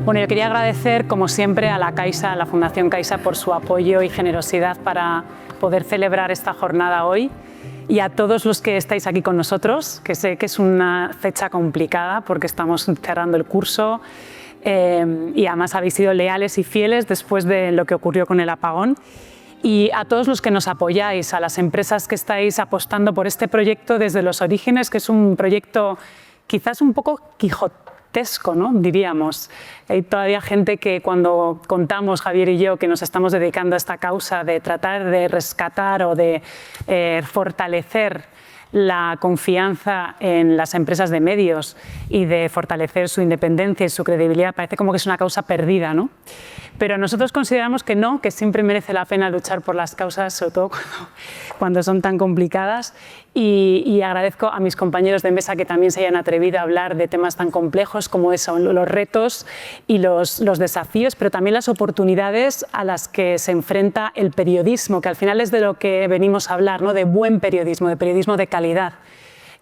Bueno, yo quería agradecer, como siempre, a la Caixa, a la Fundación Caixa, por su apoyo y generosidad para poder celebrar esta jornada hoy, y a todos los que estáis aquí con nosotros, que sé que es una fecha complicada porque estamos cerrando el curso y además habéis sido leales y fieles después de lo que ocurrió con el apagón. Y a todos los que nos apoyáis, a las empresas que estáis apostando por este proyecto desde los orígenes, que es un proyecto quizás un poco quijotesco, ¿no? Diríamos. Hay todavía gente que cuando contamos, Javier y yo, que nos estamos dedicando a esta causa de tratar de rescatar o de fortalecer la confianza en las empresas de medios y de fortalecer su independencia y su credibilidad, parece como que es una causa perdida, ¿no? Pero nosotros consideramos que no, que siempre merece la pena luchar por las causas, sobre todo cuando son tan complicadas, y agradezco a mis compañeros de mesa que también se hayan atrevido a hablar de temas tan complejos como son los retos y los desafíos, pero también las oportunidades a las que se enfrenta el periodismo, que al final es de lo que venimos a hablar, ¿no? De buen periodismo, de periodismo de calidad.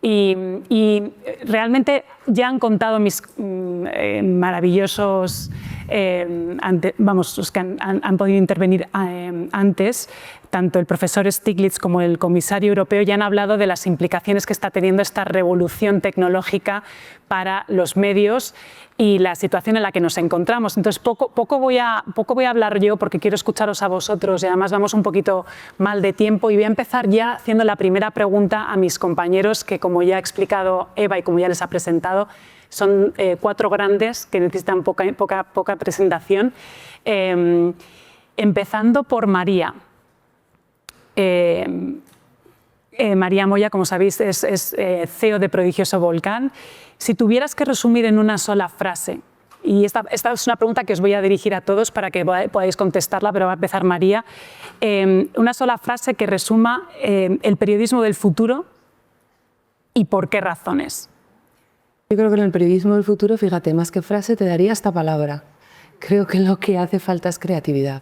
Y realmente ya han contado mis maravillosos, los que han podido intervenir antes, tanto el profesor Stiglitz como el comisario europeo ya han hablado de las implicaciones que está teniendo esta revolución tecnológica para los medios y la situación en la que nos encontramos. Entonces, poco voy a hablar yo porque quiero escucharos a vosotros y además vamos un poquito mal de tiempo, y voy a empezar ya haciendo la primera pregunta a mis compañeros que, como ya ha explicado Eva y como ya les ha presentado, son cuatro grandes que necesitan poca presentación. Empezando por María. María Moya, como sabéis, es CEO de Prodigioso Volcán. Si tuvieras que resumir en una sola frase, y esta es una pregunta que os voy a dirigir a todos para que podáis contestarla, pero va a empezar María, una sola frase que resuma el periodismo del futuro y por qué razones. Yo creo que en el periodismo del futuro, fíjate, más que frase te daría esta palabra. Creo que lo que hace falta es creatividad.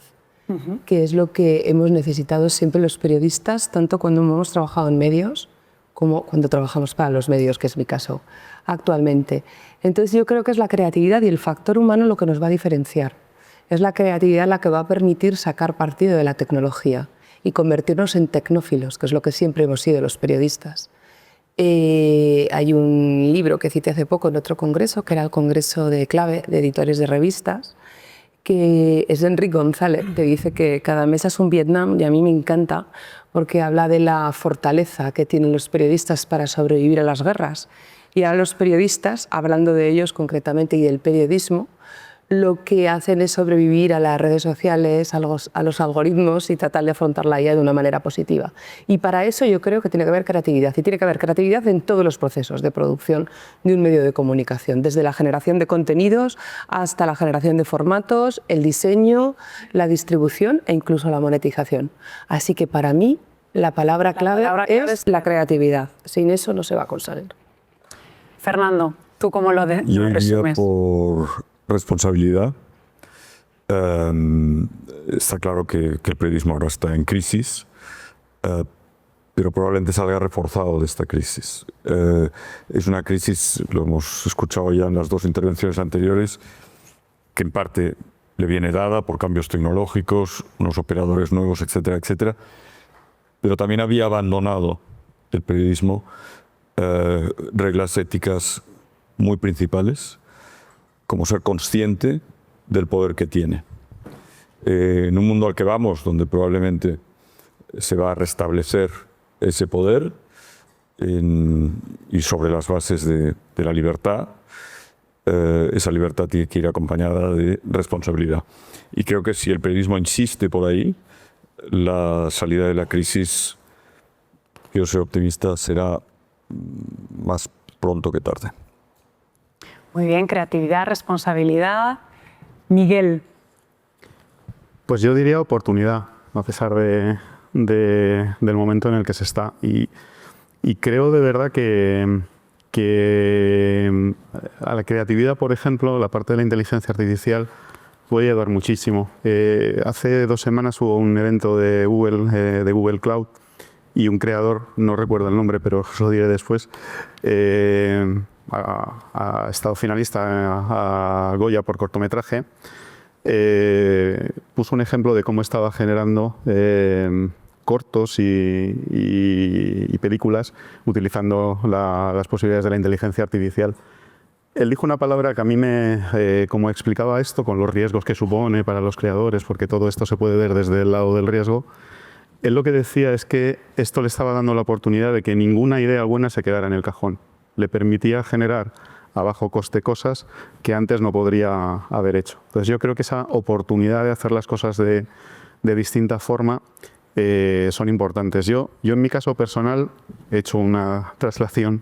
Que es lo que hemos necesitado siempre los periodistas, tanto cuando hemos trabajado en medios como cuando trabajamos para los medios, que es mi caso actualmente. Entonces yo creo que es la creatividad y el factor humano lo que nos va a diferenciar. Es la creatividad la que va a permitir sacar partido de la tecnología y convertirnos en tecnófilos, que es lo que siempre hemos sido los periodistas. Hay un libro que cité hace poco en otro congreso, que era el Congreso de Clave, de editores de revistas, que es de Enric González, que dice que cada mesa es un Vietnam, y a mí me encanta porque habla de la fortaleza que tienen los periodistas para sobrevivir a las guerras. Y ahora los periodistas, hablando de ellos concretamente y del periodismo, lo que hacen es sobrevivir a las redes sociales, a los algoritmos y tratar de afrontar la IA de una manera positiva. Y para eso yo creo que tiene que haber creatividad, y tiene que haber creatividad en todos los procesos de producción de un medio de comunicación, desde la generación de contenidos hasta la generación de formatos, el diseño, la distribución e incluso la monetización. Así que para mí la palabra clave es la creatividad. Sin eso no se va a conseguir. Fernando, ¿tú cómo lo resumes? Yo iría por responsabilidad. Está claro que el periodismo ahora está en crisis, pero probablemente salga reforzado de esta crisis. Es una crisis, lo hemos escuchado ya en las dos intervenciones anteriores, que en parte le viene dada por cambios tecnológicos, unos operadores nuevos, etcétera, etcétera, pero también había abandonado el periodismo reglas éticas muy principales, como ser consciente del poder que tiene. En un mundo al que vamos, donde probablemente se va a restablecer ese poder y sobre las bases de la libertad, esa libertad tiene que ir acompañada de responsabilidad. Y creo que si el periodismo insiste por ahí, la salida de la crisis, quiero ser optimista, será más pronto que tarde. Muy bien, creatividad, responsabilidad. Miguel. Pues yo diría oportunidad, a pesar del momento en el que se está. Y creo de verdad que a la creatividad, por ejemplo, la parte de la inteligencia artificial puede ayudar muchísimo. Hace 2 semanas hubo un evento de Google Cloud, y un creador, no recuerdo el nombre, pero os lo diré después, ha estado finalista a Goya por cortometraje, puso un ejemplo de cómo estaba generando cortos y películas utilizando las posibilidades de la inteligencia artificial. Él dijo una palabra que a mí como explicaba esto, con los riesgos que supone para los creadores, porque todo esto se puede ver desde el lado del riesgo. Él lo que decía es que esto le estaba dando la oportunidad de que ninguna idea buena se quedara en el cajón. Le permitía generar a bajo coste cosas que antes no podría haber hecho. Entonces yo creo que esa oportunidad de hacer las cosas de distinta forma son importantes. Yo en mi caso personal he hecho una traslación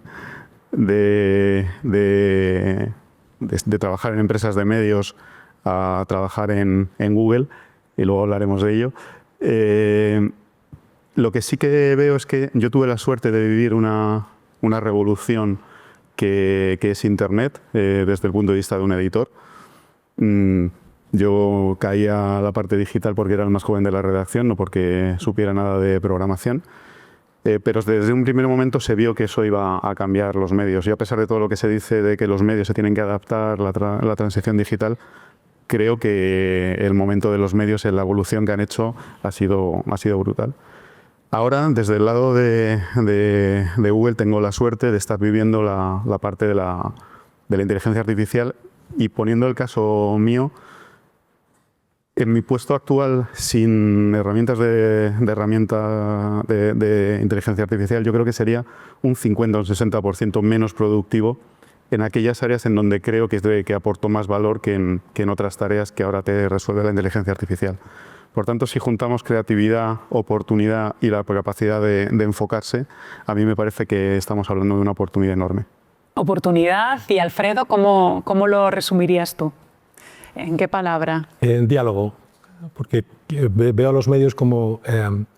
de trabajar en empresas de medios a trabajar en Google, y luego hablaremos de ello. Lo que sí que veo es que yo tuve la suerte de vivir una revolución que es Internet, desde el punto de vista de un editor. Yo caí a la parte digital porque era el más joven de la redacción, no porque supiera nada de programación. Pero desde un primer momento se vio que eso iba a cambiar los medios. Y a pesar de todo lo que se dice de que los medios se tienen que adaptar a la transición digital, creo que el momento de los medios en la evolución que han hecho ha sido brutal. Ahora, desde el lado de Google, tengo la suerte de estar viviendo la parte de la inteligencia artificial, y poniendo el caso mío, en mi puesto actual, sin herramientas de inteligencia artificial, yo creo que sería un 50 o un 60% menos productivo en aquellas áreas en donde creo que aporto más valor que en otras tareas que ahora te resuelve la inteligencia artificial. Por tanto, si juntamos creatividad, oportunidad y la capacidad de enfocarse, a mí me parece que estamos hablando de una oportunidad enorme. Oportunidad. Y Alfredo, ¿cómo lo resumirías tú? ¿En qué palabra? En diálogo, porque veo a los medios como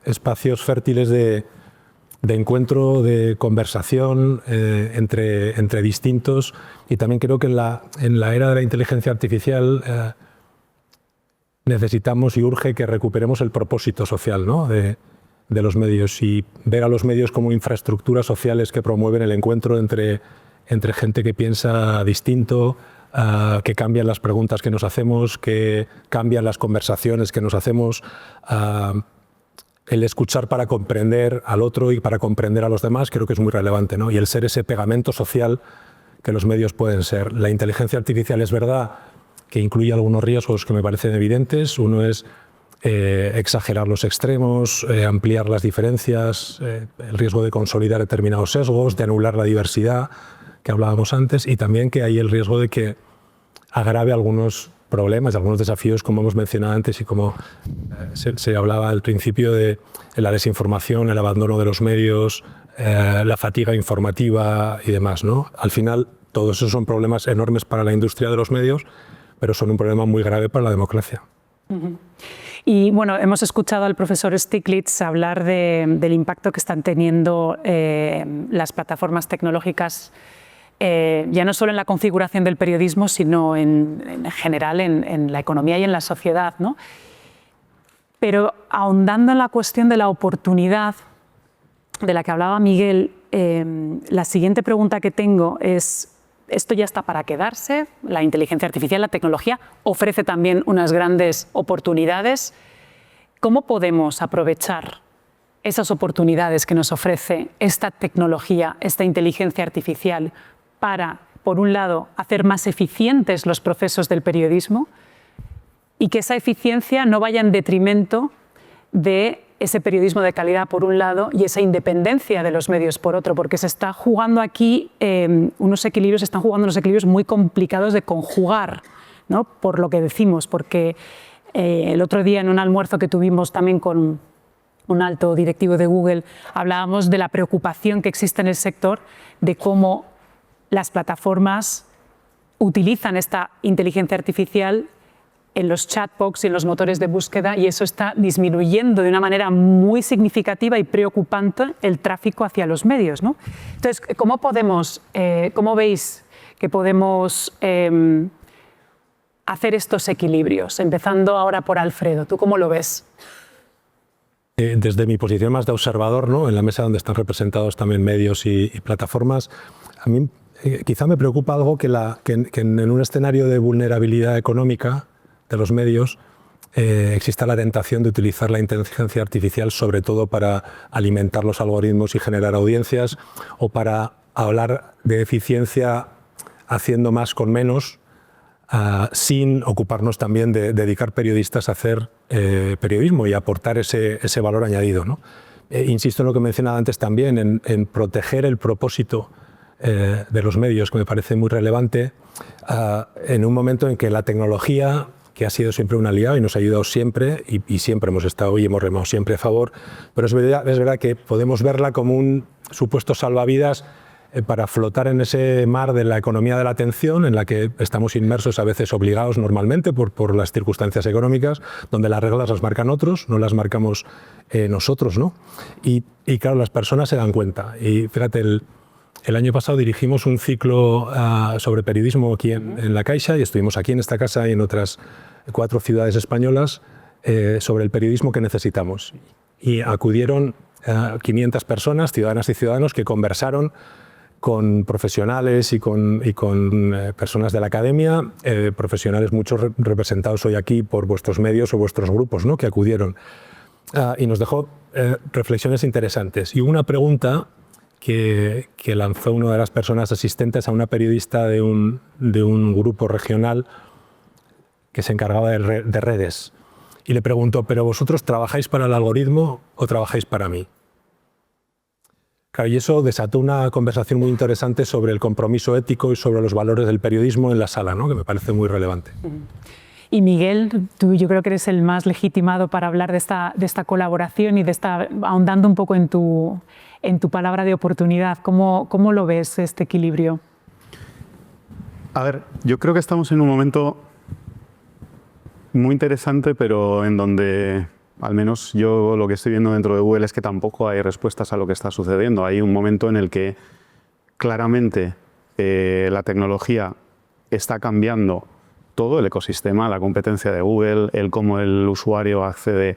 espacios fértiles de encuentro, de conversación entre distintos, y también creo que en la era de la inteligencia artificial necesitamos y urge que recuperemos el propósito social, ¿no?, de los medios, y ver a los medios como infraestructuras sociales que promueven el encuentro entre gente que piensa distinto, que cambian las preguntas que nos hacemos, que cambian las conversaciones que nos hacemos, el escuchar para comprender al otro y para comprender a los demás, creo que es muy relevante, ¿no? Y el ser ese pegamento social que los medios pueden ser. La inteligencia artificial, es verdad que incluye algunos riesgos que me parecen evidentes. Uno es exagerar los extremos, ampliar las diferencias, el riesgo de consolidar determinados sesgos, de anular la diversidad que hablábamos antes, y también que hay el riesgo de que agrave algunos problemas, algunos desafíos, como hemos mencionado antes, y como se hablaba al principio de la desinformación, el abandono de los medios, la fatiga informativa y demás, ¿no? Al final, todos esos son problemas enormes para la industria de los medios, pero son un problema muy grave para la democracia. Y bueno, hemos escuchado al profesor Stiglitz hablar del impacto que están teniendo las plataformas tecnológicas, ya no solo en la configuración del periodismo, sino en general en la economía y en la sociedad, ¿no? Pero ahondando en la cuestión de la oportunidad de la que hablaba Miguel, la siguiente pregunta que tengo es: ¿esto ya está para quedarse? La inteligencia artificial, la tecnología, ofrece también unas grandes oportunidades. ¿Cómo podemos aprovechar esas oportunidades que nos ofrece esta tecnología, esta inteligencia artificial, para, por un lado, hacer más eficientes los procesos del periodismo, y que esa eficiencia no vaya en detrimento de ese periodismo de calidad, por un lado, y esa independencia de los medios, por otro? Porque se está jugando aquí unos equilibrios muy complicados de conjugar, ¿no? Por lo que decimos, porque el otro día en un almuerzo que tuvimos también con un alto directivo de Google, hablábamos de la preocupación que existe en el sector de cómo las plataformas utilizan esta inteligencia artificial en los chatbots y en los motores de búsqueda, y eso está disminuyendo de una manera muy significativa y preocupante el tráfico hacia los medios, ¿no? Entonces, ¿cómo veis que podemos hacer estos equilibrios? Empezando ahora por Alfredo, ¿tú cómo lo ves? Desde mi posición más de observador, ¿no?, en la mesa donde están representados también medios y plataformas, a mí quizá me preocupa algo que en un escenario de vulnerabilidad económica de los medios exista la tentación de utilizar la inteligencia artificial sobre todo para alimentar los algoritmos y generar audiencias, o para hablar de eficiencia haciendo más con menos, sin ocuparnos también de dedicar periodistas a hacer periodismo y aportar ese valor añadido, ¿no? Insisto en lo que mencionaba antes también, en proteger el propósito de los medios, que me parece muy relevante, en un momento en que la tecnología, que ha sido siempre un aliado y nos ha ayudado siempre, y siempre hemos estado y hemos remado siempre a favor, pero es verdad que podemos verla como un supuesto salvavidas para flotar en ese mar de la economía de la atención, en la que estamos inmersos, a veces obligados normalmente por las circunstancias económicas, donde las reglas las marcan otros, no las marcamos nosotros, ¿no? Y claro, las personas se dan cuenta. Y fíjate, el año pasado dirigimos un ciclo sobre periodismo aquí en La Caixa, y estuvimos aquí en esta casa y en otras 4 ciudades españolas sobre el periodismo que necesitamos. Y acudieron 500 personas, ciudadanas y ciudadanos, que conversaron con profesionales y con personas de la academia, profesionales muchos representados hoy aquí por vuestros medios o vuestros grupos, ¿no?, que acudieron. Y nos dejó reflexiones interesantes. Y una pregunta que lanzó una de las personas asistentes a una periodista de un grupo regional que se encargaba de redes. Y le preguntó: ¿pero vosotros trabajáis para el algoritmo o trabajáis para mí? Claro, y eso desató una conversación muy interesante sobre el compromiso ético y sobre los valores del periodismo en la sala, ¿no?, que me parece muy relevante. Y Miguel, tú yo creo que eres el más legitimado para hablar de esta colaboración y ahondando un poco en tu palabra de oportunidad. ¿Cómo lo ves, este equilibrio? A ver, yo creo que estamos en un momento muy interesante, pero en donde, al menos yo lo que estoy viendo dentro de Google, es que tampoco hay respuestas a lo que está sucediendo. Hay un momento en el que claramente la tecnología está cambiando todo el ecosistema, la competencia de Google, el cómo el usuario accede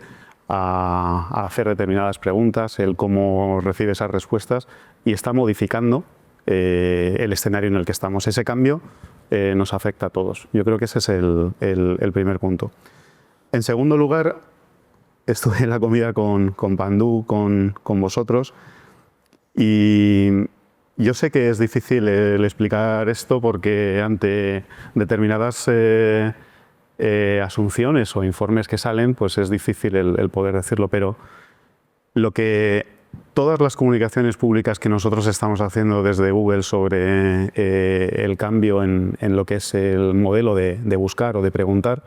a hacer determinadas preguntas, el cómo recibe esas respuestas, y está modificando el escenario en el que estamos. Ese cambio nos afecta a todos. Yo creo que ese es el primer punto. En segundo lugar, estuve en la comida con Pandú, con vosotros, y yo sé que es difícil el explicar esto, porque ante determinadas asunciones o informes que salen, pues es difícil el poder decirlo, pero lo que todas las comunicaciones públicas que nosotros estamos haciendo desde Google sobre el cambio en lo que es el modelo de buscar o de preguntar,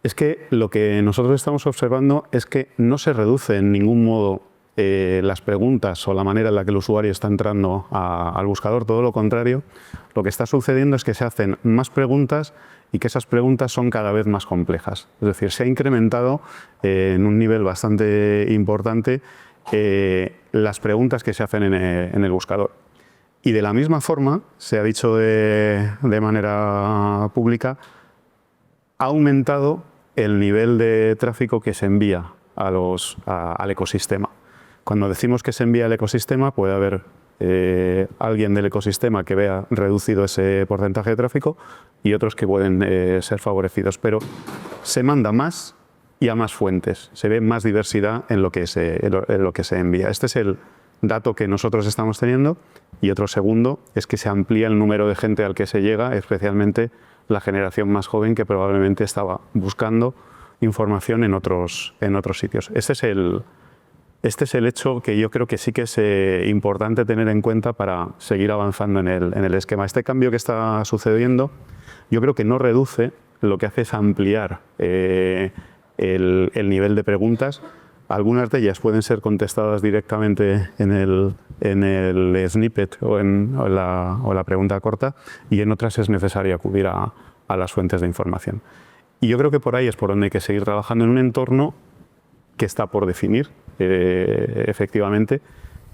es que lo que nosotros estamos observando es que no se reduce en ningún modo las preguntas o la manera en la que el usuario está entrando al buscador. Todo lo contrario, lo que está sucediendo es que se hacen más preguntas y que esas preguntas son cada vez más complejas. Es decir, se ha incrementado en un nivel bastante importante las preguntas que se hacen en el buscador. Y de la misma forma, se ha dicho de manera pública, ha aumentado el nivel de tráfico que se envía al ecosistema. Cuando decimos que se envía al ecosistema, puede haber alguien del ecosistema que vea reducido ese porcentaje de tráfico y otros que pueden ser favorecidos, pero se manda más y a más fuentes, se ve más diversidad en lo que se envía. Este es el dato que nosotros estamos teniendo, y otro segundo es que se amplía el número de gente al que se llega, especialmente la generación más joven, que probablemente estaba buscando información en otros sitios. Este es el hecho que yo creo que sí que es importante tener en cuenta para seguir avanzando en el esquema. Este cambio que está sucediendo, yo creo que no reduce, lo que hace es ampliar el nivel de preguntas. Algunas de ellas pueden ser contestadas directamente en el snippet o en la pregunta corta, y en otras es necesario acudir a las fuentes de información. Y yo creo que por ahí es por donde hay que seguir trabajando, en un entorno que está por definir, efectivamente,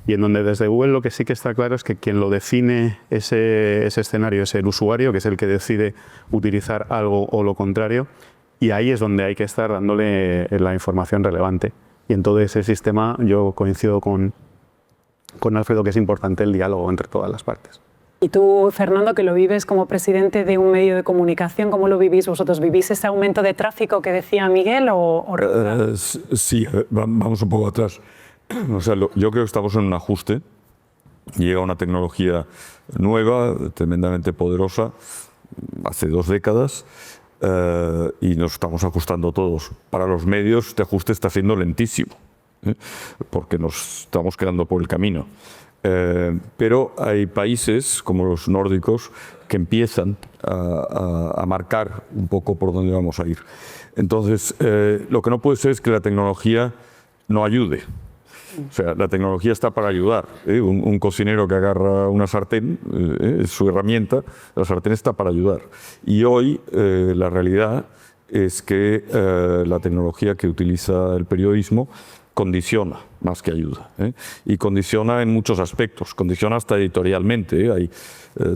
y en donde desde Google lo que sí que está claro es que quien lo define ese escenario es el usuario, que es el que decide utilizar algo o lo contrario, y ahí es donde hay que estar dándole la información relevante. Y en todo ese sistema yo coincido con Alfredo, que es importante el diálogo entre todas las partes. Y tú, Fernando, que lo vives como presidente de un medio de comunicación, ¿cómo lo vivís vosotros? ¿Vivís ese aumento de tráfico que decía Miguel o...? Sí, vamos un poco atrás. O sea, yo creo que estamos en un ajuste. Llega una tecnología nueva, tremendamente poderosa, hace 2 décadas, y nos estamos ajustando todos. Para los medios este ajuste está siendo lentísimo, porque nos estamos quedando por el camino. Pero hay países como los nórdicos que empiezan a marcar un poco por dónde vamos a ir. Entonces, lo que no puede ser es que la tecnología no ayude. O sea, la tecnología está para ayudar. Un cocinero que agarra una sartén, es su herramienta, la sartén está para ayudar. Y hoy la realidad es que la tecnología que utiliza el periodismo condiciona más que ayuda, y condiciona en muchos aspectos, condiciona hasta editorialmente. Hay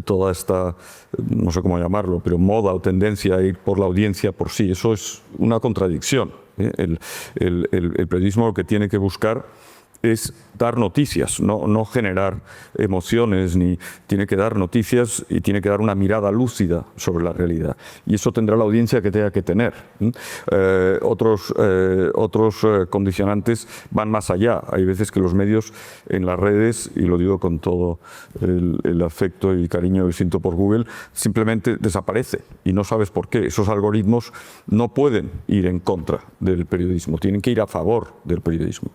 toda esta, no sé cómo llamarlo, pero moda o tendencia a ir por la audiencia por sí. Eso es una contradicción. El periodismo lo que tiene que buscar es dar noticias, no generar emociones, ni tiene que dar noticias y tiene que dar una mirada lúcida sobre la realidad. Y eso tendrá la audiencia que tenga que tener. Otros condicionantes van más allá. Hay veces que los medios en las redes, y lo digo con todo el afecto y cariño que siento por Google, simplemente desaparece y no sabes por qué. Esos algoritmos no pueden ir en contra del periodismo, tienen que ir a favor del periodismo.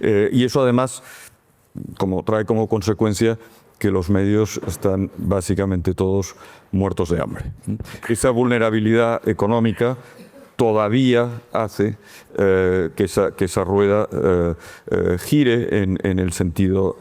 Y eso además trae como consecuencia que los medios están básicamente todos muertos de hambre. Esa vulnerabilidad económica todavía hace que esa rueda gire en el sentido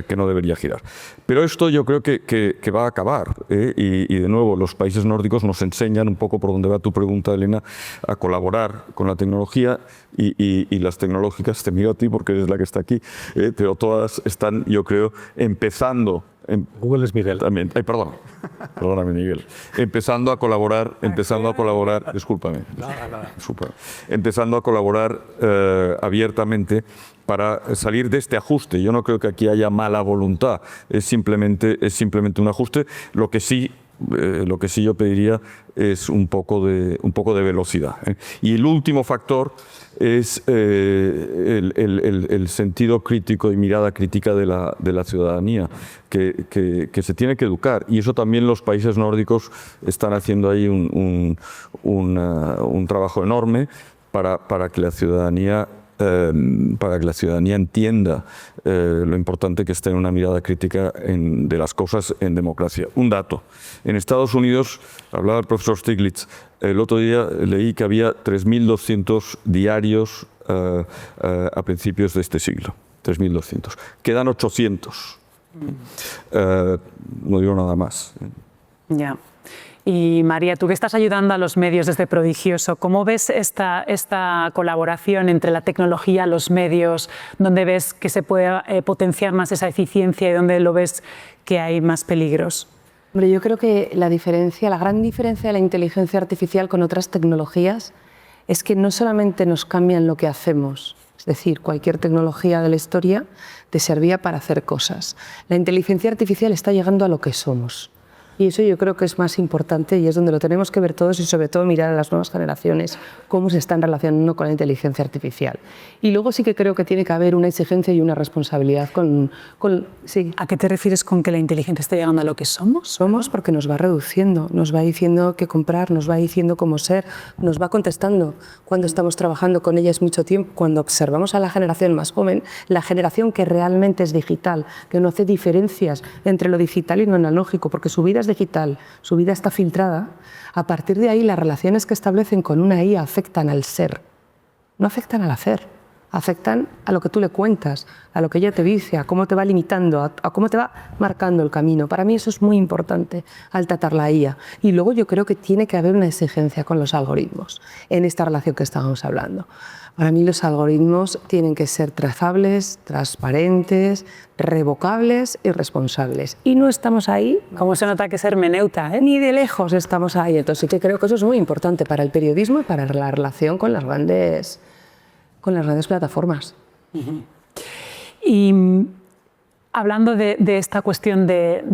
que no debería girar. Pero esto yo creo que va a acabar, y de nuevo los países nórdicos nos enseñan, un poco por donde va tu pregunta, Elena, a colaborar con la tecnología, y las tecnológicas, te miro a ti porque eres la que está aquí, pero todas están, yo creo, empezando. Google es Miguel. También, perdóname, Miguel. Empezando a colaborar, discúlpame. Empezando a colaborar abiertamente para salir de este ajuste. Yo no creo que aquí haya mala voluntad, es simplemente un ajuste. Lo que sí yo pediría es un poco de velocidad. Y el último factor es el sentido crítico y mirada crítica de la ciudadanía, que se tiene que educar. Y eso también los países nórdicos están haciendo ahí un trabajo enorme para que la ciudadanía entienda lo importante que es tener una mirada crítica de las cosas en democracia. Un dato. En Estados Unidos, hablaba el profesor Stiglitz, el otro día leí que había 3.200 diarios a principios de este siglo. 3.200. Quedan 800. No digo nada más. Ya. Y María, tú que estás ayudando a los medios desde Prodigioso, ¿cómo ves esta colaboración entre la tecnología, los medios, donde ves que se puede potenciar más esa eficiencia y donde lo ves que hay más peligros? Hombre, yo creo que la gran diferencia de la inteligencia artificial con otras tecnologías es que no solamente nos cambian lo que hacemos, es decir, cualquier tecnología de la historia te servía para hacer cosas. La inteligencia artificial está llegando a lo que somos. Y eso yo creo que es más importante y es donde lo tenemos que ver todos, y sobre todo mirar a las nuevas generaciones cómo se están relacionando con la inteligencia artificial. Y luego sí que creo que tiene que haber una exigencia y una responsabilidad sí. ¿A qué te refieres con que la inteligencia está llegando a lo que somos? Somos porque nos va reduciendo, nos va diciendo qué comprar, nos va diciendo cómo ser, nos va contestando cuando estamos trabajando con ellas mucho tiempo. Cuando observamos a la generación más joven, la generación que realmente es digital, que no hace diferencias entre lo digital y lo analógico, porque su vida es digital, su vida está filtrada, a partir de ahí las relaciones que establecen con una IA afectan al ser, no afectan al hacer, afectan a lo que tú le cuentas, a lo que ella te dice, a cómo te va limitando, a cómo te va marcando el camino. Para mí eso es muy importante al tratar la IA. Y luego yo creo que tiene que haber una exigencia con los algoritmos en esta relación que estábamos hablando. Para mí los algoritmos tienen que ser trazables, transparentes, revocables y responsables. Y no estamos ahí. ¿Cómo se nota que es hermeneuta? Ni de lejos estamos ahí. Entonces sí que creo que eso es muy importante para el periodismo y para la relación con las grandes plataformas. Y hablando de esta cuestión de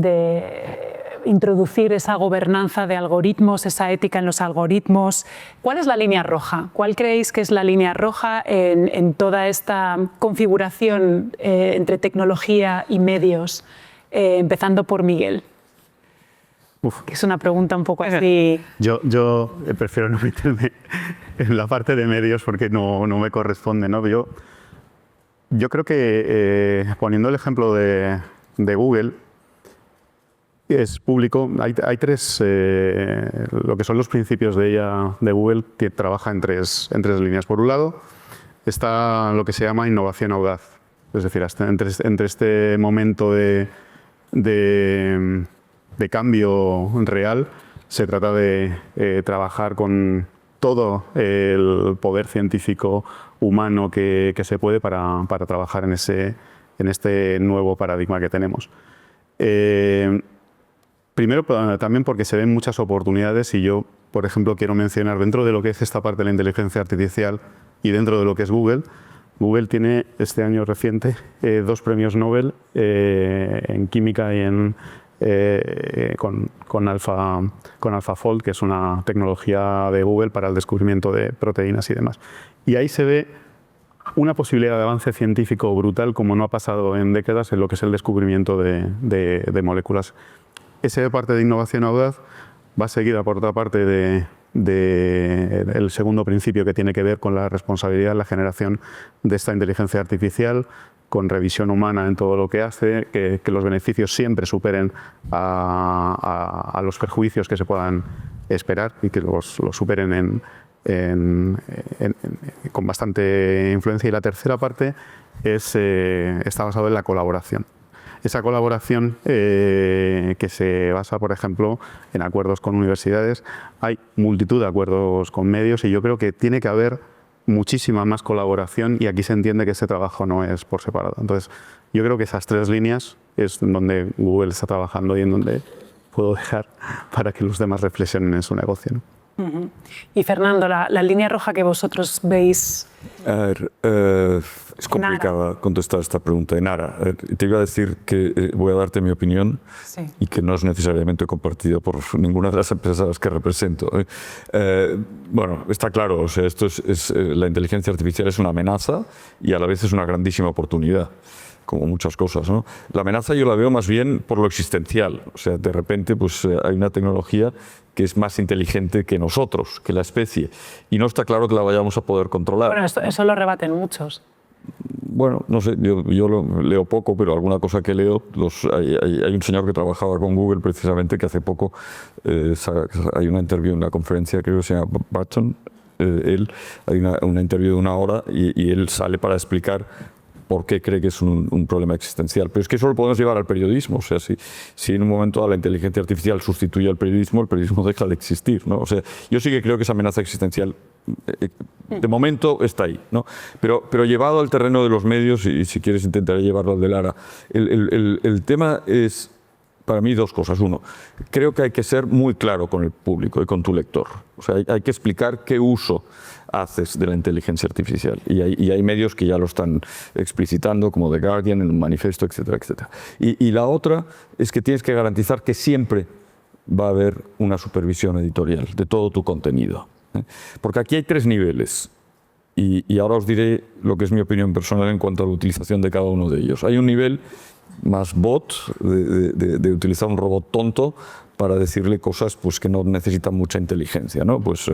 introducir esa gobernanza de algoritmos, esa ética en los algoritmos, ¿cuál es la línea roja? ¿Cuál creéis que es la línea roja en toda esta configuración entre tecnología y medios? Empezando por Miguel. Que es una pregunta un poco así. Yo prefiero no meterme en la parte de medios porque no me corresponde, ¿no? Yo creo que, poniendo el ejemplo de Google, es público. Hay tres, lo que son los principios de ella, de Google, que trabaja en tres líneas. Por un lado, está lo que se llama innovación audaz. Es decir, entre este momento de cambio real, se trata de trabajar con todo el poder científico humano que se puede para trabajar en este nuevo paradigma que tenemos. Primero, también porque se ven muchas oportunidades y yo, por ejemplo, quiero mencionar dentro de lo que es esta parte de la inteligencia artificial y dentro de lo que es Google, Google tiene este año reciente 2 premios Nobel en química y con AlphaFold, que es una tecnología de Google para el descubrimiento de proteínas y demás. Y ahí se ve una posibilidad de avance científico brutal como no ha pasado en décadas en lo que es el descubrimiento de moléculas. Esa parte de innovación audaz va seguida por otra parte del segundo principio, que tiene que ver con la responsabilidad en la generación de esta inteligencia artificial, con revisión humana en todo lo que hace, que los beneficios siempre superen a los perjuicios que se puedan esperar y que los superen con bastante influencia. Y la tercera parte está basada en la colaboración. Esa colaboración que se basa, por ejemplo, en acuerdos con universidades. Hay multitud de acuerdos con medios y yo creo que tiene que haber muchísima más colaboración, y aquí se entiende que este trabajo no es por separado. Entonces, yo creo que esas 3 líneas es en donde Google está trabajando y en donde puedo dejar para que los demás reflexionen en su negocio, ¿no? Y Fernando, la línea roja que vosotros veis. A ver, es complicada contestar esta pregunta. En Ara, te iba a decir que voy a darte mi opinión, sí, y que no es necesariamente compartida por ninguna de las empresas que represento. Bueno, está claro, o sea, la inteligencia artificial es una amenaza y a la vez es una grandísima oportunidad, como muchas cosas, ¿no? La amenaza yo la veo más bien por lo existencial. O sea, de repente pues, hay una tecnología que es más inteligente que nosotros, que la especie, y no está claro que la vayamos a poder controlar. Bueno, eso lo rebaten muchos. Bueno, no sé, yo lo leo poco, pero alguna cosa que leo, hay un señor que trabajaba con Google precisamente, que hace poco hay una interview, una conferencia, creo que se llama Barton, hay una interview de 1 hora y él sale para explicar por qué cree que es un problema existencial. Pero es que eso lo podemos llevar al periodismo. O sea, si en un momento la inteligencia artificial sustituye al periodismo, el periodismo deja de existir, ¿no? O sea, yo sí que creo que esa amenaza existencial de momento está ahí, ¿no? Pero llevado al terreno de los medios, y si quieres intentaré llevarlo al de Lara, el tema es, para mí, 2 cosas. Uno, creo que hay que ser muy claro con el público y con tu lector. O sea, hay que explicar qué uso haces de la inteligencia artificial. Y hay medios que ya lo están explicitando, como The Guardian, en un manifiesto, etcétera, etcétera. Y la otra es que tienes que garantizar que siempre va a haber una supervisión editorial de todo tu contenido, ¿eh? Porque aquí hay 3 niveles. Y ahora os diré lo que es mi opinión personal en cuanto a la utilización de cada uno de ellos. Hay un nivel más bot, de utilizar un robot tonto para decirle cosas pues, que no necesitan mucha inteligencia, ¿no? Pues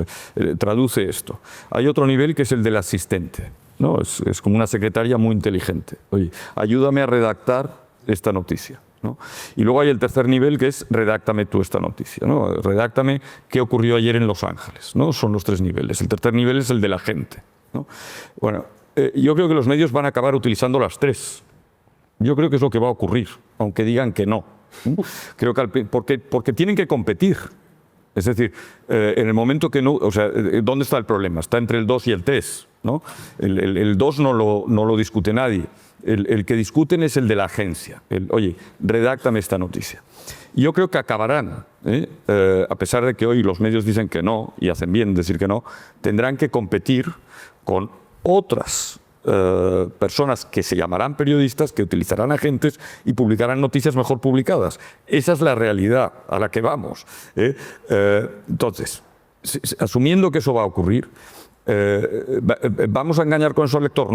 traduce esto. Hay otro nivel que es el del asistente, ¿no? Es como una secretaria muy inteligente. Oye, ayúdame a redactar esta noticia, ¿no? Y luego hay el tercer nivel, que es redáctame tú esta noticia, ¿no? Redáctame qué ocurrió ayer en Los Ángeles, ¿no? Son los 3 niveles. El tercer nivel es el de la gente, ¿no? Bueno, yo creo que los medios van a acabar utilizando las 3. Yo creo que es lo que va a ocurrir, aunque digan que no. Creo que porque tienen que competir. Es decir, en el momento que no... O sea, ¿dónde está el problema? Está entre el 2 y el 3, ¿no? El 2 no lo discute nadie. El que discuten es el de la agencia. Oye, redáctame esta noticia. Y yo creo que acabarán, a pesar de que hoy los medios dicen que no, y hacen bien en decir que no, tendrán que competir con otras personas que se llamarán periodistas, que utilizarán agentes y publicarán noticias mejor publicadas. Esa es la realidad a la que vamos. Entonces, asumiendo que eso va a ocurrir, ¿vamos a engañar con eso al lector?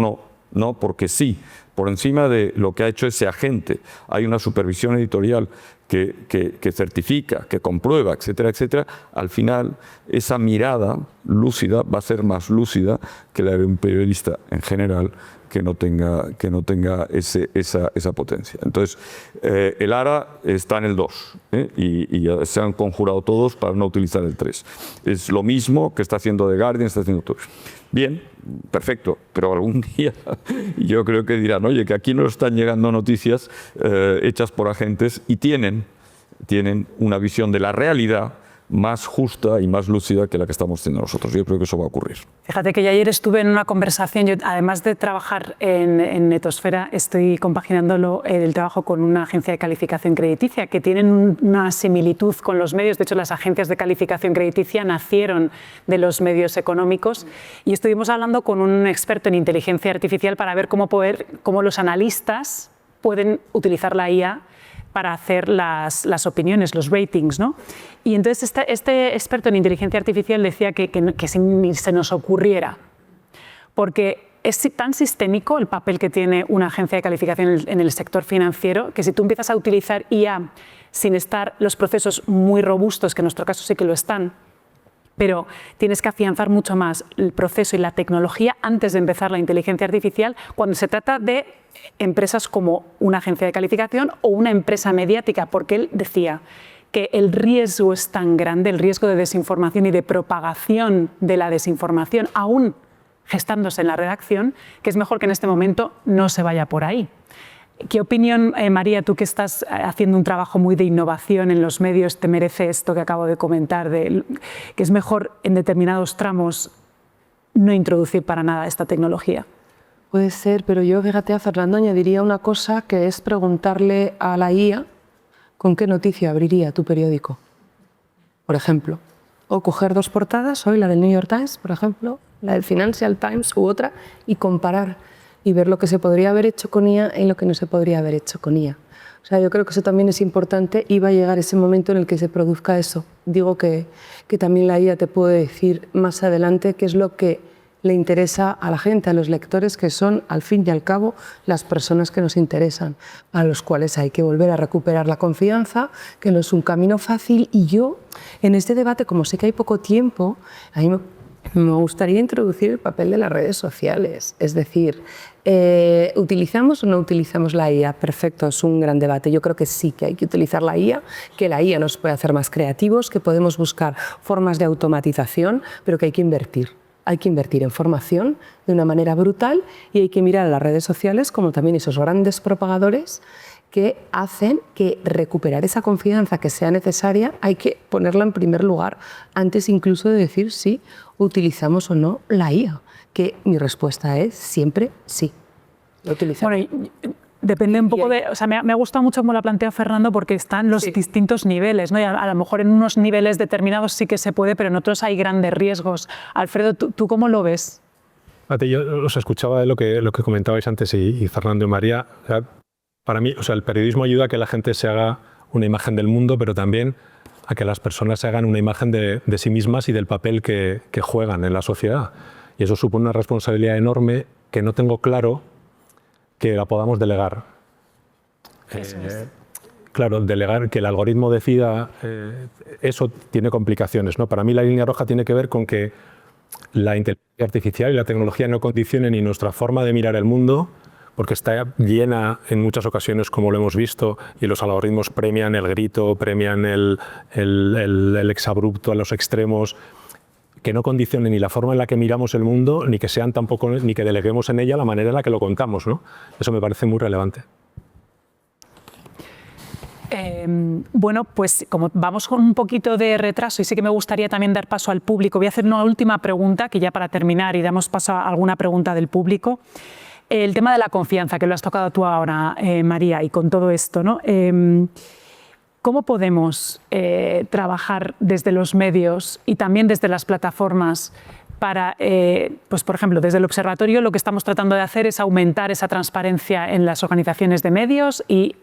No, porque sí, por encima de lo que ha hecho ese agente hay una supervisión editorial que certifica, que comprueba, etcétera, etcétera. Al final, esa mirada lúcida va a ser más lúcida que la de un periodista en general que no tenga esa potencia. Entonces, el ARA está en el 2 y ya se han conjurado todos para no utilizar el 3. Es lo mismo que está haciendo The Guardian, está haciendo todo. Bien, perfecto, pero algún día yo creo que dirán, oye, que aquí nos están llegando noticias hechas por agentes y tienen una visión de la realidad más justa y más lúcida que la que estamos teniendo nosotros. Yo creo que eso va a ocurrir. Fíjate que yo ayer estuve en una conversación, yo, además de trabajar en Netosfera, estoy compaginándolo el trabajo con una agencia de calificación crediticia que tienen una similitud con los medios. De hecho, las agencias de calificación crediticia nacieron de los medios económicos y estuvimos hablando con un experto en inteligencia artificial para ver cómo los analistas pueden utilizar la IA para hacer las opiniones, los ratings, ¿no? Y entonces este experto en inteligencia artificial decía que ni se nos ocurriera, porque es tan sistémico el papel que tiene una agencia de calificación en el sector financiero, que si tú empiezas a utilizar IA sin estar los procesos muy robustos, que en nuestro caso sí que lo están, pero tienes que afianzar mucho más el proceso y la tecnología antes de empezar la inteligencia artificial cuando se trata de empresas como una agencia de calificación o una empresa mediática, porque él decía que el riesgo es tan grande, el riesgo de desinformación y de propagación de la desinformación, aún gestándose en la redacción, que es mejor que en este momento no se vaya por ahí. ¿Qué opinión, María, tú que estás haciendo un trabajo muy de innovación en los medios, te merece esto que acabo de comentar, que es mejor en determinados tramos no introducir para nada esta tecnología? Puede ser, pero yo, fíjate, a Fernando añadiría una cosa que es preguntarle a la IA con qué noticia abriría tu periódico, por ejemplo. O coger dos portadas, hoy la del New York Times, por ejemplo, la del Financial Times u otra, y comparar y ver lo que se podría haber hecho con IA y lo que no se podría haber hecho con IA. O sea, yo creo que eso también es importante y va a llegar ese momento en el que se produzca eso. Digo que también la IA te puede decir más adelante qué es lo que le interesa a la gente, a los lectores, que son, al fin y al cabo, las personas que nos interesan, a los cuales hay que volver a recuperar la confianza, que no es un camino fácil. Y yo, en este debate, como sé que hay poco tiempo, a mí me gustaría introducir el papel de las redes sociales. Es decir, ¿utilizamos o no utilizamos la IA? Perfecto, es un gran debate. Yo creo que sí que hay que utilizar la IA, que la IA nos puede hacer más creativos, que podemos buscar formas de automatización, pero que hay que invertir. Hay que invertir en formación de una manera brutal y hay que mirar a las redes sociales como también esos grandes propagadores que hacen que recuperar esa confianza que sea necesaria hay que ponerla en primer lugar antes incluso de decir si utilizamos o no la IA, que mi respuesta es siempre sí. Lo utilizamos. Bueno, depende un poco de... O sea, me ha gustado mucho cómo lo plantea Fernando porque están los distintos niveles, ¿no? Y a lo mejor en unos niveles determinados sí que se puede, pero en otros hay grandes riesgos. Alfredo, ¿tú cómo lo ves? Yo os escuchaba de lo que comentabais antes y Fernando y María. O sea, para mí, o sea, el periodismo ayuda a que la gente se haga una imagen del mundo, pero también a que las personas se hagan una imagen de sí mismas y del papel que juegan en la sociedad. Y eso supone una responsabilidad enorme que no tengo claro que la podamos delegar. Claro, delegar, que el algoritmo decida, eso tiene complicaciones, ¿no? Para mí la línea roja tiene que ver con que la inteligencia artificial y la tecnología no condicionen ni nuestra forma de mirar el mundo, porque está llena en muchas ocasiones, como lo hemos visto, y los algoritmos premian el grito, premian el exabrupto a los extremos, que no condicionen ni la forma en la que miramos el mundo, ni que sean tampoco, ni que deleguemos en ella la manera en la que lo contamos, ¿no? Eso me parece muy relevante. Bueno, pues como vamos con un poquito de retraso y sí que me gustaría también dar paso al público, voy a hacer una última pregunta, que ya para terminar y damos paso a alguna pregunta del público. El tema de la confianza, que lo has tocado tú ahora, María, y con todo esto, ¿no? ¿Cómo podemos trabajar desde los medios y también desde las plataformas para, pues por ejemplo, desde el observatorio lo que estamos tratando de hacer es aumentar esa transparencia en las organizaciones de medios y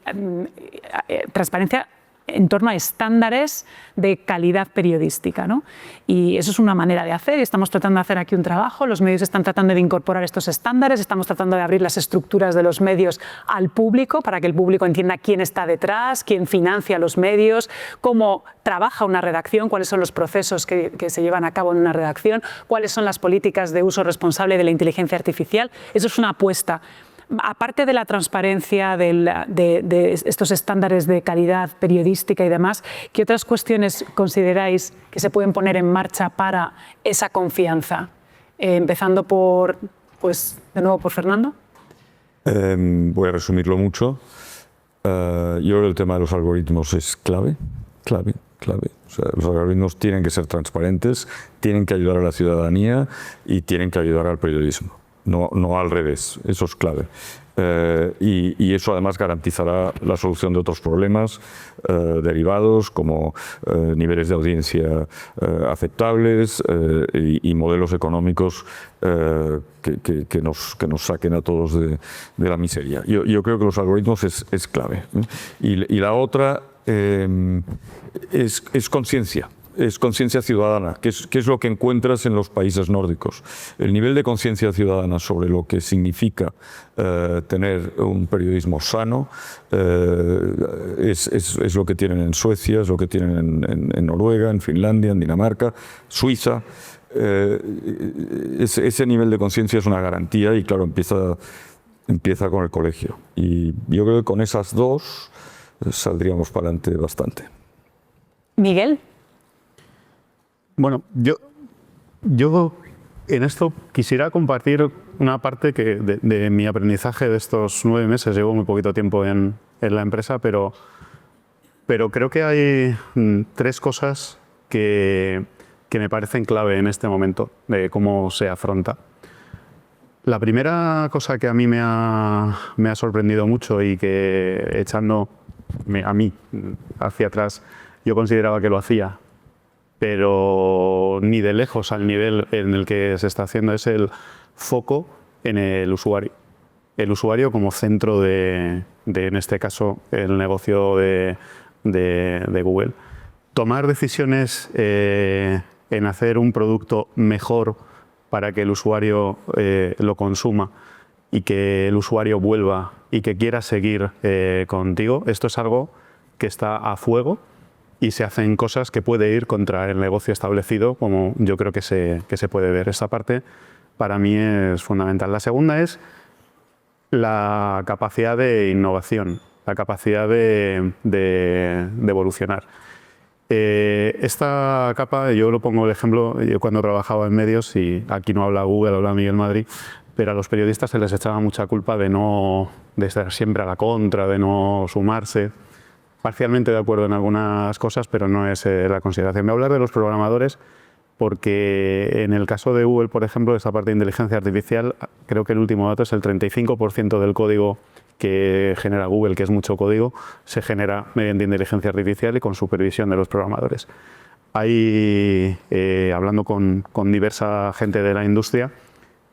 transparencia en torno a estándares de calidad periodística, ¿no? Y eso es una manera de hacer, estamos tratando de hacer aquí un trabajo, los medios están tratando de incorporar estos estándares, estamos tratando de abrir las estructuras de los medios al público para que el público entienda quién está detrás, quién financia los medios, cómo trabaja una redacción, cuáles son los procesos que se llevan a cabo en una redacción, cuáles son las políticas de uso responsable de la inteligencia artificial. Eso es una apuesta. Aparte de la transparencia, de estos estándares de calidad periodística y demás, ¿qué otras cuestiones consideráis que se pueden poner en marcha para esa confianza? Empezando por, pues, de nuevo por Fernando. Voy a resumirlo mucho. Yo creo que el tema de los algoritmos es clave. O sea, los algoritmos tienen que ser transparentes, tienen que ayudar a la ciudadanía y tienen que ayudar al periodismo. No al revés, eso es clave. Y eso además garantizará la solución de otros problemas derivados como niveles de audiencia aceptables y modelos económicos que nos saquen a todos de la miseria. Yo creo que los algoritmos es clave. Y la otra es conciencia. Es conciencia ciudadana, que es lo que encuentras en los países nórdicos. El nivel de conciencia ciudadana sobre lo que significa tener un periodismo sano es lo que tienen en Suecia, es lo que tienen en Noruega, en Finlandia, en Dinamarca, Suiza. Ese nivel de conciencia es una garantía y claro, empieza con el colegio. Y yo creo que con esas dos saldríamos para adelante bastante. Miguel. Bueno, yo en esto quisiera compartir una parte de mi aprendizaje de estos 9 meses. Llevo muy poquito tiempo en la empresa, pero creo que hay 3 cosas que me parecen clave en este momento de cómo se afronta. La primera cosa que a mí me ha sorprendido mucho y que echando a mí hacia atrás yo consideraba que lo hacía, pero ni de lejos al nivel en el que se está haciendo, es el foco en el usuario. El usuario como centro de en este caso, el negocio de Google. Tomar decisiones en hacer un producto mejor para que el usuario lo consuma y que el usuario vuelva y que quiera seguir contigo. Esto es algo que está a fuego y se hacen cosas que puede ir contra el negocio establecido, como yo creo que se puede ver. Esta parte para mí es fundamental. La segunda es la capacidad de innovación, la capacidad de evolucionar. Esta capa, yo lo pongo el ejemplo, yo cuando trabajaba en medios, y aquí no habla Google, habla Miguel Madrid, pero a los periodistas se les echaba mucha culpa de estar siempre a la contra, de no sumarse. Parcialmente de acuerdo en algunas cosas, pero no es la consideración. Voy a hablar de los programadores porque en el caso de Google, por ejemplo, esta parte de inteligencia artificial, creo que el último dato es el 35% del código que genera Google, que es mucho código, se genera mediante inteligencia artificial y con supervisión de los programadores. Hay, hablando con diversa gente de la industria,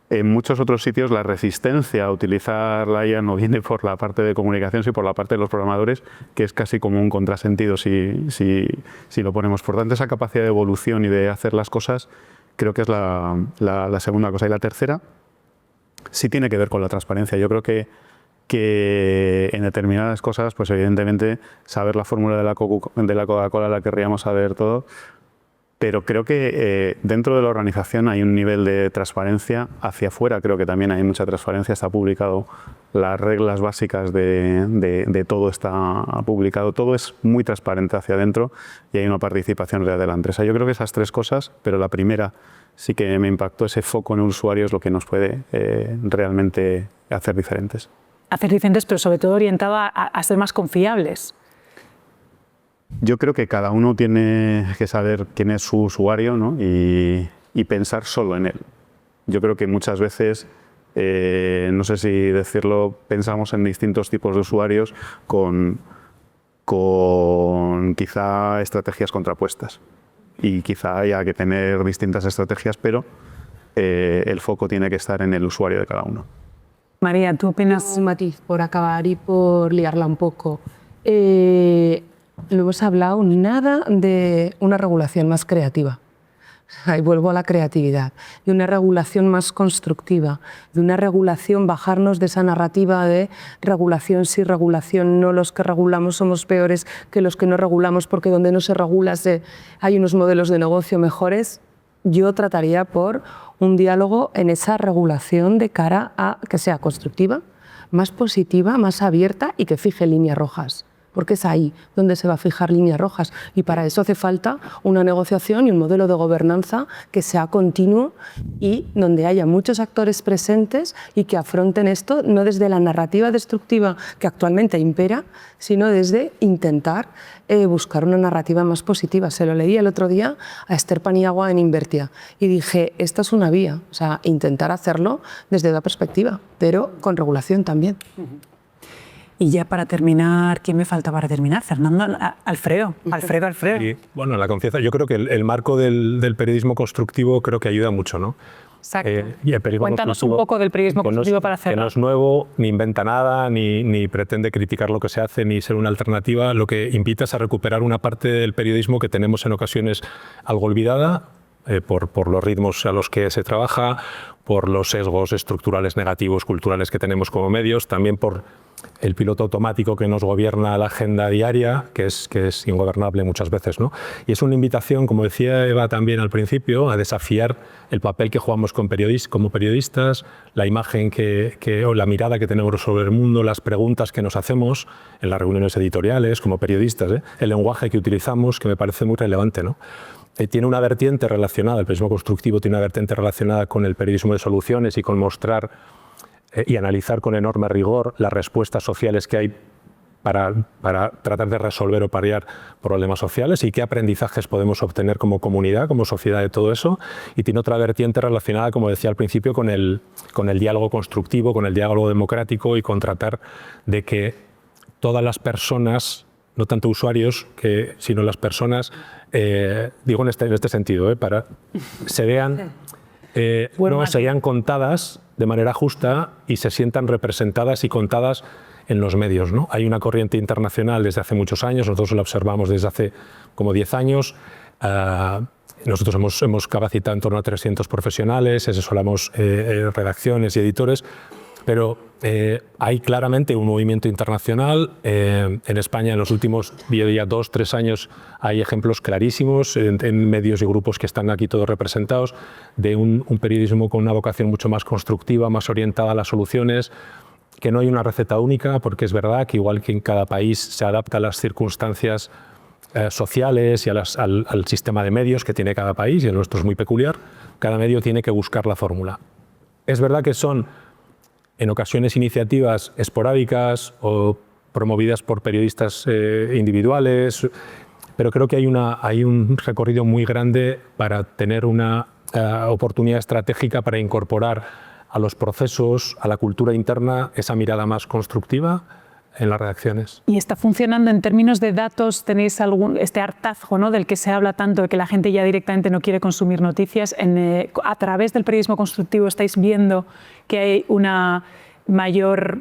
en muchos otros sitios la resistencia a utilizar la IA no viene por la parte de comunicación, sino por la parte de los programadores, que es casi como un contrasentido si lo ponemos. Por tanto, esa capacidad de evolución y de hacer las cosas creo que es la segunda cosa. Y la tercera sí tiene que ver con la transparencia. Yo creo que en determinadas cosas, pues evidentemente saber la fórmula de la Coca-Cola la querríamos saber todo, pero creo que dentro de la organización hay un nivel de transparencia hacia afuera. Creo que también hay mucha transparencia. Está publicado las reglas básicas de todo, está publicado. Todo es muy transparente hacia adentro y hay una participación real de la empresa. Yo creo que esas 3 cosas, pero la primera sí que me impactó, ese foco en el usuario es lo que nos puede realmente hacer diferentes. Hacer diferentes, pero sobre todo orientado a ser más confiables. Yo creo que cada uno tiene que saber quién es su usuario, ¿no? y pensar solo en él. Yo creo que muchas veces, no sé si decirlo, pensamos en distintos tipos de usuarios con quizá estrategias contrapuestas. Y quizá haya que tener distintas estrategias, pero el foco tiene que estar en el usuario de cada uno. María, ¿tú opinas? Un matiz por acabar y por liarla un poco. No hemos hablado nada de una regulación más creativa. Ahí vuelvo a la creatividad, de una regulación más constructiva, de una regulación, bajarnos de esa narrativa de regulación sí, regulación no, los que regulamos somos peores que los que no regulamos porque donde no se regula hay unos modelos de negocio mejores. Yo trataría por un diálogo en esa regulación de cara a que sea constructiva, más positiva, más abierta y que fije líneas rojas. Porque es ahí donde se va a fijar líneas rojas. Y para eso hace falta una negociación y un modelo de gobernanza que sea continuo y donde haya muchos actores presentes y que afronten esto no desde la narrativa destructiva que actualmente impera, sino desde intentar buscar una narrativa más positiva. Se lo leí el otro día a Esther Paniagua en Invertia y dije, esta es una vía, o sea, intentar hacerlo desde la perspectiva, pero con regulación también. Y ya para terminar, ¿quién me falta para terminar? Fernando, Alfredo. Y, bueno, la confianza. Yo creo que el marco del periodismo constructivo creo que ayuda mucho, ¿no? Exacto. Y el periodismo Cuéntanos un poco del periodismo constructivo para hacerlo. Que no es nuevo, ni inventa nada, ni pretende criticar lo que se hace, ni ser una alternativa. Lo que invita es a recuperar una parte del periodismo que tenemos en ocasiones algo olvidada, por los ritmos a los que se trabaja, por los sesgos estructurales negativos, culturales que tenemos como medios, también por el piloto automático que nos gobierna la agenda diaria, que es ingobernable muchas veces, ¿no? Y es una invitación, como decía Eva también al principio, a desafiar el papel que jugamos como periodistas, la imagen o la mirada que tenemos sobre el mundo, las preguntas que nos hacemos en las reuniones editoriales como periodistas, el lenguaje que utilizamos, que me parece muy relevante, ¿no? Tiene una vertiente relacionada, el periodismo constructivo tiene una vertiente relacionada con el periodismo de soluciones y con mostrar y analizar con enorme rigor las respuestas sociales que hay para tratar de resolver o paliar problemas sociales y qué aprendizajes podemos obtener como comunidad, como sociedad de todo eso. Y tiene otra vertiente relacionada, como decía al principio, con el diálogo constructivo, con el diálogo democrático y con tratar de que todas las personas, no tanto usuarios, sino las personas, digo en este sentido, se vean contadas de manera justa y se sientan representadas y contadas en los medios, ¿no? Hay una corriente internacional desde hace muchos años, nosotros la observamos desde hace como 10 años. Nosotros hemos capacitado en torno a 300 profesionales, asesoramos redacciones y editores, pero hay claramente un movimiento internacional. En España en los últimos 2-3 años hay ejemplos clarísimos en medios y grupos que están aquí todos representados de un periodismo con una vocación mucho más constructiva, más orientada a las soluciones, que no hay una receta única, porque es verdad que igual que en cada país se adapta a las circunstancias sociales y al sistema de medios que tiene cada país, y el nuestro es muy peculiar, cada medio tiene que buscar la fórmula. Es verdad que son en ocasiones iniciativas esporádicas o promovidas por periodistas individuales, pero creo que hay un recorrido muy grande para tener una oportunidad estratégica para incorporar a los procesos, a la cultura interna, esa mirada más constructiva en las redacciones. ¿Y está funcionando en términos de datos? ¿Tenéis este hartazgo, ¿no?, del que se habla tanto, de que la gente ya directamente no quiere consumir noticias? A través del periodismo constructivo, ¿estáis viendo que hay una mayor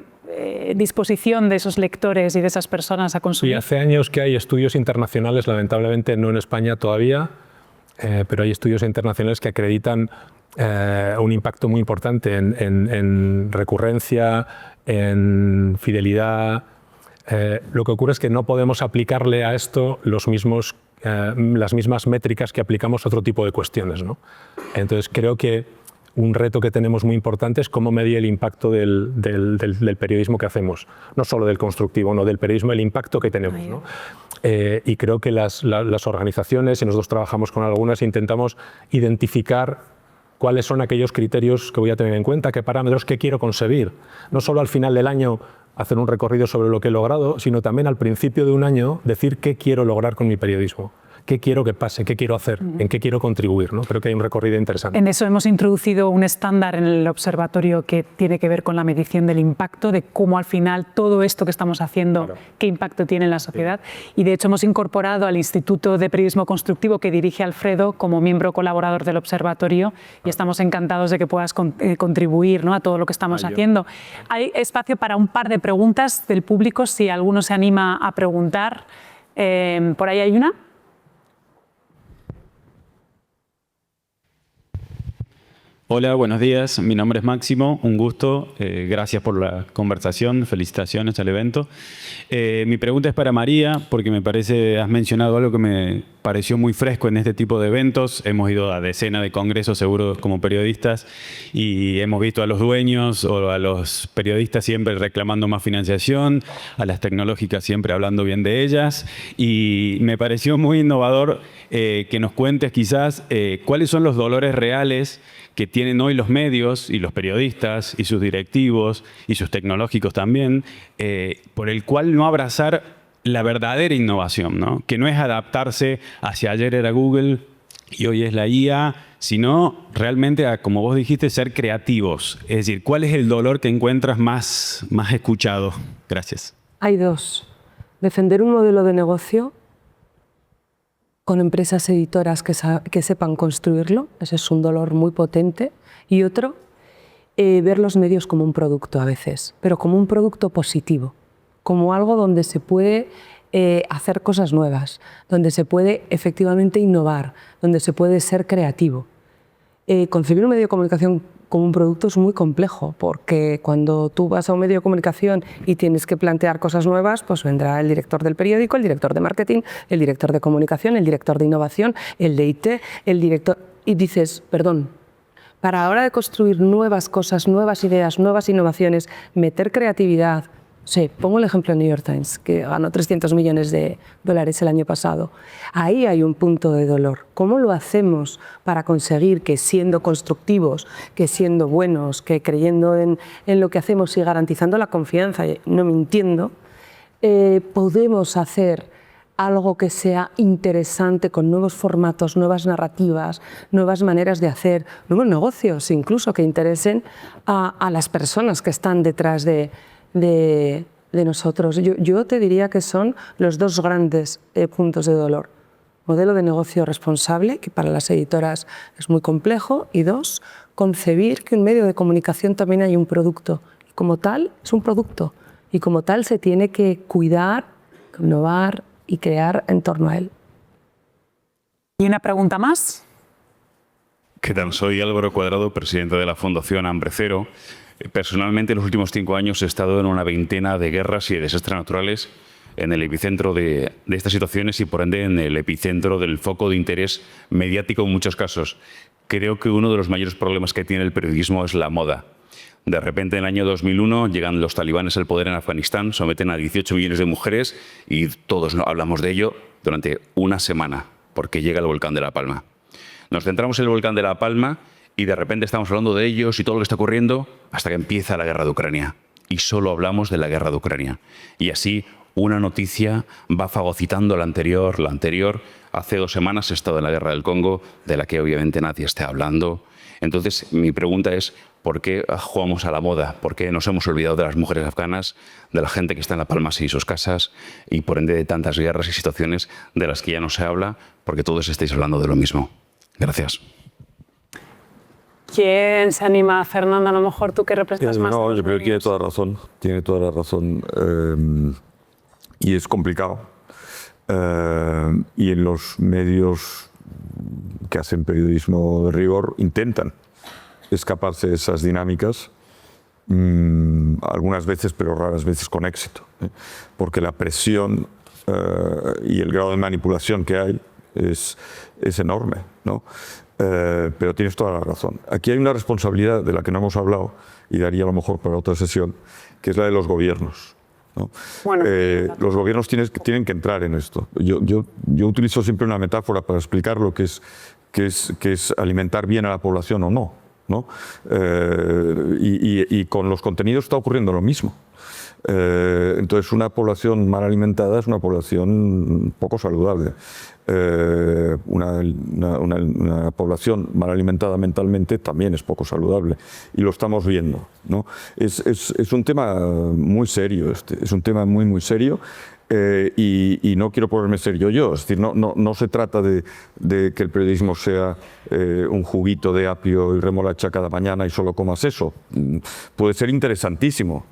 disposición de esos lectores y de esas personas a consumir? Sí, hace años que hay estudios internacionales, lamentablemente no en España todavía, pero hay estudios internacionales que acreditan un impacto muy importante en recurrencia, en fidelidad. Lo que ocurre es que no podemos aplicarle a esto las mismas métricas que aplicamos a otro tipo de cuestiones, ¿no? Entonces creo que un reto que tenemos muy importante es cómo medir el impacto del periodismo que hacemos, no solo del constructivo, no del periodismo, el impacto que tenemos, ¿no? Y creo que las organizaciones, y nosotros trabajamos con algunas, intentamos identificar cuáles son aquellos criterios que voy a tener en cuenta, qué parámetros que quiero conseguir. No solo al final del año hacer un recorrido sobre lo que he logrado, sino también al principio de un año decir qué quiero lograr con mi periodismo, qué quiero que pase, qué quiero hacer, en qué quiero contribuir, ¿no? Creo que hay un recorrido interesante. En eso hemos introducido un estándar en el observatorio que tiene que ver con la medición del impacto, de cómo al final todo esto que estamos haciendo, qué impacto tiene en la sociedad. Y de hecho hemos incorporado al Instituto de Periodismo Constructivo que dirige Alfredo como miembro colaborador del observatorio y estamos encantados de que puedas contribuir, ¿no?, a todo lo que estamos haciendo. Hay espacio para un par de preguntas del público, si alguno se anima a preguntar. Por ahí hay una. Hola, buenos días. Mi nombre es Máximo, un gusto. Gracias por la conversación, felicitaciones al evento. Mi pregunta es para María, porque me parece, has mencionado algo que me pareció muy fresco en este tipo de eventos. Hemos ido a decenas de congresos, seguro, como periodistas, y hemos visto a los dueños o a los periodistas siempre reclamando más financiación, a las tecnológicas siempre hablando bien de ellas, y me pareció muy innovador que nos cuentes quizás cuáles son los dolores reales que tienen hoy los medios y los periodistas y sus directivos y sus tecnológicos también, por el cual no abrazar la verdadera innovación, ¿no? Que no es adaptarse hacia ayer era Google y hoy es la IA, sino realmente, como vos dijiste, ser creativos. Es decir, ¿cuál es el dolor que encuentras más escuchado? Gracias. Hay dos. Defender un modelo de negocio con empresas editoras que sepan construirlo, ese es un dolor muy potente. Y otro, ver los medios como un producto a veces, pero como un producto positivo, como algo donde se puede hacer cosas nuevas, donde se puede efectivamente innovar, donde se puede ser creativo. Concebir un medio de comunicación como un producto es muy complejo, porque cuando tú vas a un medio de comunicación y tienes que plantear cosas nuevas, pues vendrá el director del periódico, el director de marketing, el director de comunicación, el director de innovación, el de IT, el director... Y dices, perdón, para la hora de construir nuevas cosas, nuevas ideas, nuevas innovaciones, meter creatividad... Sí, pongo el ejemplo de New York Times, que ganó 300 millones de dólares el año pasado. Ahí hay un punto de dolor. ¿Cómo lo hacemos para conseguir que siendo constructivos, que siendo buenos, que creyendo en lo que hacemos y garantizando la confianza, no mintiendo, podemos hacer algo que sea interesante con nuevos formatos, nuevas narrativas, nuevas maneras de hacer, nuevos negocios incluso que interesen a las personas que están detrás de nosotros? Yo te diría que son los dos grandes puntos de dolor. Modelo de negocio responsable, que para las editoras es muy complejo, y dos, concebir que un medio de comunicación también hay un producto. Y como tal, es un producto. Y como tal se tiene que cuidar, innovar y crear en torno a él. ¿Y una pregunta más? ¿Qué tal? Soy Álvaro Cuadrado, presidente de la Fundación Hambre Cero. Personalmente, en los últimos 5 años he estado en una veintena de guerras y de desastres naturales en el epicentro de estas situaciones y, por ende, en el epicentro del foco de interés mediático en muchos casos. Creo que uno de los mayores problemas que tiene el periodismo es la moda. De repente, en el año 2001, llegan los talibanes al poder en Afganistán, someten a 18 millones de mujeres y todos hablamos de ello durante una semana, porque llega el volcán de La Palma. Nos centramos en el volcán de La Palma y de repente estamos hablando de ellos y todo lo que está ocurriendo hasta que empieza la guerra de Ucrania. Y solo hablamos de la guerra de Ucrania. Y así una noticia va fagocitando la anterior. Hace 2 semanas he estado en la guerra del Congo, de la que obviamente nadie está hablando. Entonces mi pregunta es, ¿por qué jugamos a la moda? ¿Por qué nos hemos olvidado de las mujeres afganas, de la gente que está en La Palma y sus casas, y por ende de tantas guerras y situaciones de las que ya no se habla, porque todos estáis hablando de lo mismo? Gracias. ¿Quién se anima? Fernando, a lo mejor tú que representas más. No, yo creo que tiene toda la razón. Y es complicado. Y en los medios que hacen periodismo de rigor intentan escaparse de esas dinámicas, algunas veces, pero raras veces con éxito, porque la presión y el grado de manipulación que hay es enorme, ¿no? Pero tienes toda la razón. Aquí hay una responsabilidad de la que no hemos hablado y daría a lo mejor para otra sesión, que es la de los gobiernos, ¿no? Bueno, los gobiernos tienen que entrar en esto. Yo utilizo siempre una metáfora para explicar lo que es alimentar bien a la población o no, ¿no? Y con los contenidos está ocurriendo lo mismo. Entonces, una población mal alimentada es una población poco saludable. Una población mal alimentada mentalmente también es poco saludable, y lo estamos viendo, ¿no? Es un tema muy serio, es un tema muy, muy serio. Y no quiero ponerme serio yo, es decir, no se trata de que el periodismo sea un juguito de apio y remolacha cada mañana y solo comas eso. Puede ser interesantísimo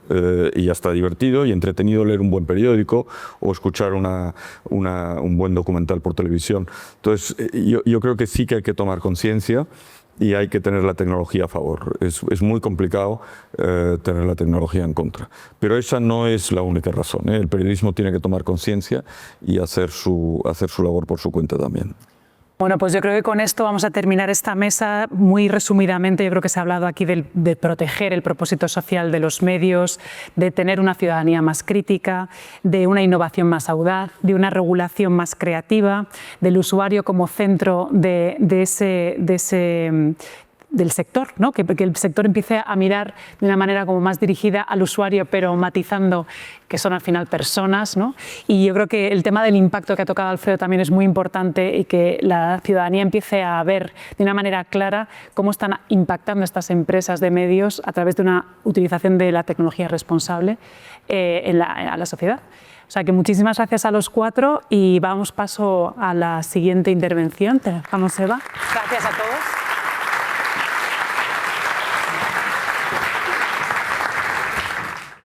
y hasta divertido y entretenido leer un buen periódico o escuchar un buen documental por televisión. Entonces, yo creo que sí que hay que tomar conciencia y hay que tener la tecnología a favor. Es muy complicado tener la tecnología en contra. Pero esa no es la única razón, ¿eh? El periodismo tiene que tomar conciencia y hacer su labor por su cuenta también. Bueno, pues yo creo que con esto vamos a terminar esta mesa. Muy resumidamente, yo creo que se ha hablado aquí de proteger el propósito social de los medios, de tener una ciudadanía más crítica, de una innovación más audaz, de una regulación más creativa, del usuario como centro del sector, ¿no? Que el sector empiece a mirar de una manera como más dirigida al usuario, pero matizando que son al final personas, ¿no? Y yo creo que el tema del impacto que ha tocado Alfredo también es muy importante, y que la ciudadanía empiece a ver de una manera clara cómo están impactando estas empresas de medios a través de una utilización de la tecnología responsable a la sociedad. O sea que muchísimas gracias a los cuatro y vamos paso a la siguiente intervención. Te dejamos, Eva. Gracias a todos.